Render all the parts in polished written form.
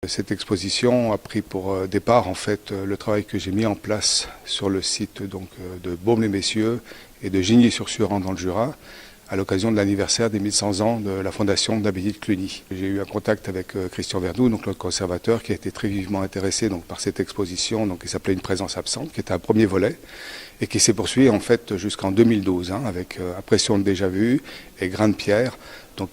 Cette exposition a pris pour départ en fait le travail que j'ai mis en place sur le site de Baume-les-Messieurs et de Gigny-sur-Suran dans le Jura, à l'occasion de l'anniversaire des 1100 ans de la fondation de l'abbaye de Cluny. J'ai eu un contact avec Christian Verdoux, donc notre conservateur, qui a été très vivement intéressé par cette exposition, qui s'appelait Une présence absente, qui était un premier volet, et qui s'est poursuivi en fait jusqu'en 2012, avec Impression de déjà vu et Grains de pierre,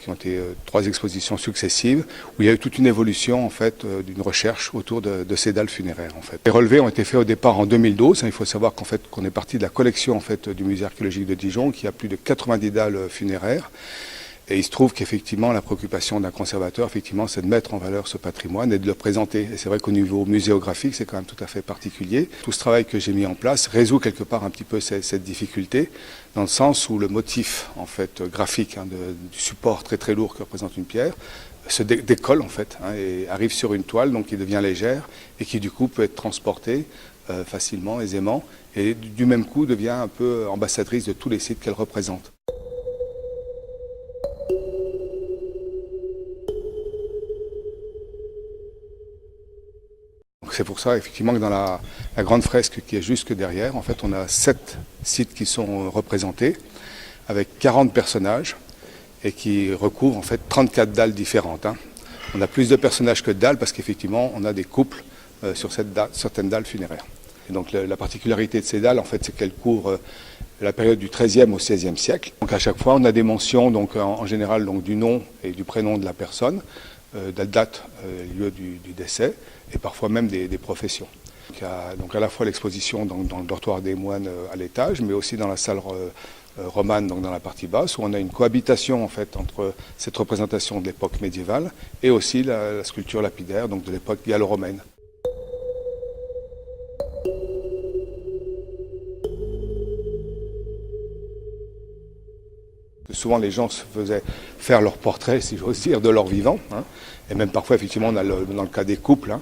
qui ont été 3 expositions successives, où il y a eu toute une évolution en fait d'une recherche autour de ces dalles funéraires en fait. Les relevés ont été faits au départ en 2012. Il faut savoir qu'on est parti de la collection en fait du musée archéologique de Dijon, qui a plus de 90 dalles funéraires. Et il se trouve qu'effectivement, la préoccupation d'un conservateur, effectivement, c'est de mettre en valeur ce patrimoine et de le présenter. Et c'est vrai qu'au niveau muséographique, c'est quand même tout à fait particulier. Tout ce travail que j'ai mis en place résout quelque part un petit peu cette difficulté, dans le sens où le motif, en fait, graphique du support très très lourd que représente une pierre, se décolle, en fait, et arrive sur une toile, donc qui devient légère, et qui, du coup, peut être transportée facilement, aisément, et du même coup, devient un peu ambassadrice de tous les sites qu'elle représente. C'est pour ça, effectivement, que dans la grande fresque qui est juste derrière, en fait, on a 7 sites qui sont représentés, avec 40 personnages, et qui recouvrent, en fait, 34 dalles différentes. On a plus de personnages que de dalles, parce qu'effectivement, on a des couples sur certaines dalles funéraires. Et donc, la particularité de ces dalles, en fait, c'est qu'elles couvrent la période du XIIIe au XVIe siècle. Donc, à chaque fois, on a des mentions, en général, du nom et du prénom de la personne, de la date, lieu du décès, et parfois même des professions. Donc à la fois l'exposition dans le dortoir des moines à l'étage, mais aussi dans la salle romane, dans la partie basse, où on a une cohabitation en fait entre cette représentation de l'époque médiévale et aussi la sculpture lapidaire, de l'époque gallo-romaine. Souvent, les gens se faisaient faire leur portrait, si j'ose dire, de leur vivant. Et même parfois, effectivement, on a dans le cas des couples,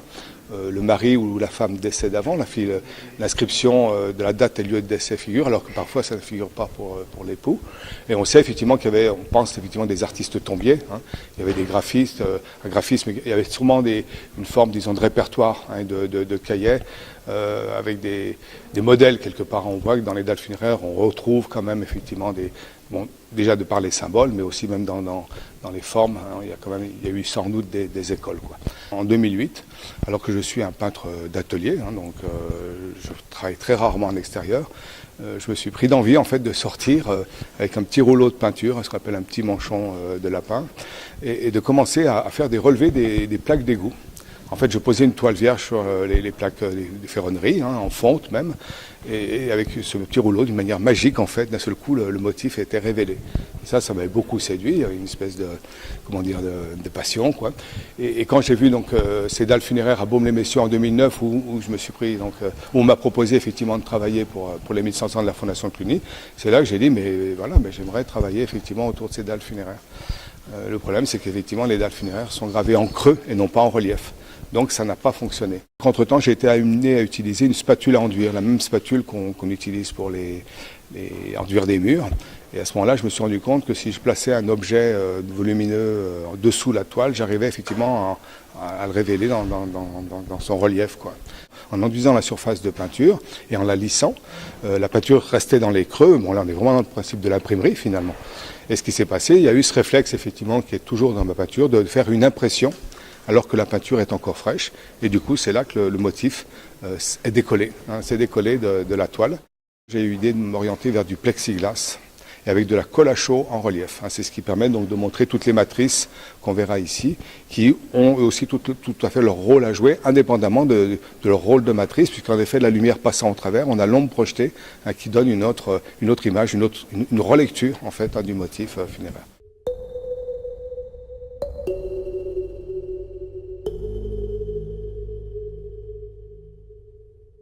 le mari ou la femme décède avant, l'inscription de la date et lieu de décès figure, alors que parfois ça ne figure pas pour l'époux. Et on sait effectivement on pense effectivement des artistes tombiers, il y avait des graphistes, un graphisme, il y avait sûrement une forme, disons, de répertoire, de cahiers, avec des modèles quelque part. On voit que dans les dalles funéraires, on retrouve quand même effectivement déjà de par les symboles, mais aussi même dans les formes, il y a eu sans doute des écoles, quoi. En 2008, alors que je suis un peintre d'atelier, je travaille très rarement en extérieur, je me suis pris d'envie en fait de sortir avec un petit rouleau de peinture, ce qu'on appelle un petit manchon de lapin, et de commencer à faire des relevés des plaques d'égout. En fait, je posais une toile vierge sur les plaques des ferronneries, en fonte même, et avec ce petit rouleau, d'une manière magique, en fait, d'un seul coup, le motif était révélé. Et ça m'avait beaucoup séduit, il y avait une espèce de passion, quoi. Et quand j'ai vu ces dalles funéraires à Baume-les-Messieurs en 2009, où je me suis pris, où on m'a proposé effectivement de travailler pour les 1100 ans de la fondation de Cluny, c'est là que j'ai dit, mais j'aimerais travailler effectivement autour de ces dalles funéraires. Le problème, c'est qu'effectivement, les dalles funéraires sont gravées en creux et non pas en relief. Donc ça n'a pas fonctionné. Entre-temps, j'ai été amené à utiliser une spatule à enduire, la même spatule qu'on utilise pour les enduire des murs. Et à ce moment-là, je me suis rendu compte que si je plaçais un objet volumineux en dessous la toile, j'arrivais effectivement à le révéler dans son relief, quoi. En enduisant la surface de peinture et en la lissant, la peinture restait dans les creux. Bon, là, on est vraiment dans le principe de l'imprimerie, finalement. Et ce qui s'est passé, il y a eu ce réflexe, effectivement, qui est toujours dans ma peinture, de faire une impression alors que la peinture est encore fraîche. Et du coup, c'est là que le motif est décollé, c'est décollé de la toile. J'ai eu l'idée de m'orienter vers du plexiglas et avec de la colle à chaud en relief. C'est ce qui permet donc de montrer toutes les matrices qu'on verra ici, qui ont aussi tout à fait leur rôle à jouer, indépendamment de leur rôle de matrice, puisqu'en effet, la lumière passant au travers, on a l'ombre projetée qui donne une autre image, une relecture en fait du motif funéraire.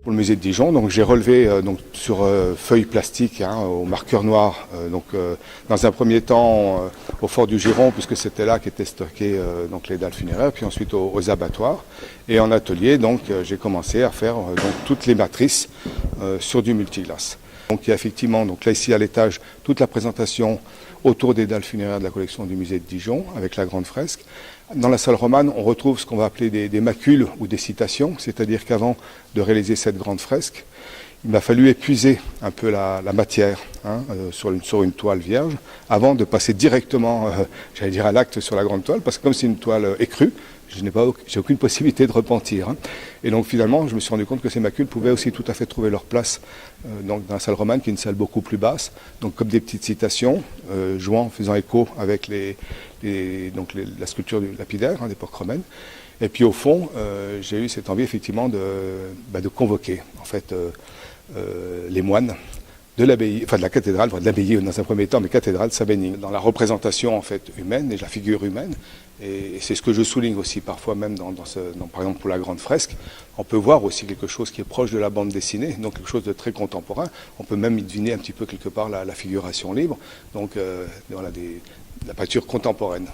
Pour le musée de Dijon, j'ai relevé sur feuilles plastiques au marqueur noir, dans un premier temps au fort du Giron, puisque c'était là qu'étaient stockées les dalles funéraires, puis ensuite aux abattoirs. Et en atelier, j'ai commencé à faire toutes les matrices sur du multiglace. Donc il y a effectivement, donc là ici à l'étage, toute la présentation autour des dalles funéraires de la collection du musée de Dijon, avec la grande fresque. Dans la salle romane, on retrouve ce qu'on va appeler des macules ou des citations, c'est-à-dire qu'avant de réaliser cette grande fresque, il m'a fallu épuiser un peu la matière sur une toile vierge, avant de passer directement, j'allais dire à l'acte sur la grande toile, parce que comme c'est une toile écrue, j'ai aucune possibilité de repentir. Et donc finalement, je me suis rendu compte que ces macules pouvaient aussi tout à fait trouver leur place donc dans la salle romane, qui est une salle beaucoup plus basse, donc comme des petites citations, faisant écho avec la sculpture lapidaire d'époque romaine. Et puis au fond, j'ai eu cette envie effectivement de convoquer en fait les moines de l'abbaye, enfin de la cathédrale, de l'abbaye dans un premier temps, mais cathédrale Saint-Bénigne, dans la représentation en fait humaine et la figure humaine. Et c'est ce que je souligne aussi parfois même par exemple pour la grande fresque. On peut voir aussi quelque chose qui est proche de la bande dessinée, donc quelque chose de très contemporain. On peut même y deviner un petit peu quelque part la figuration libre, donc voilà, la peinture contemporaine.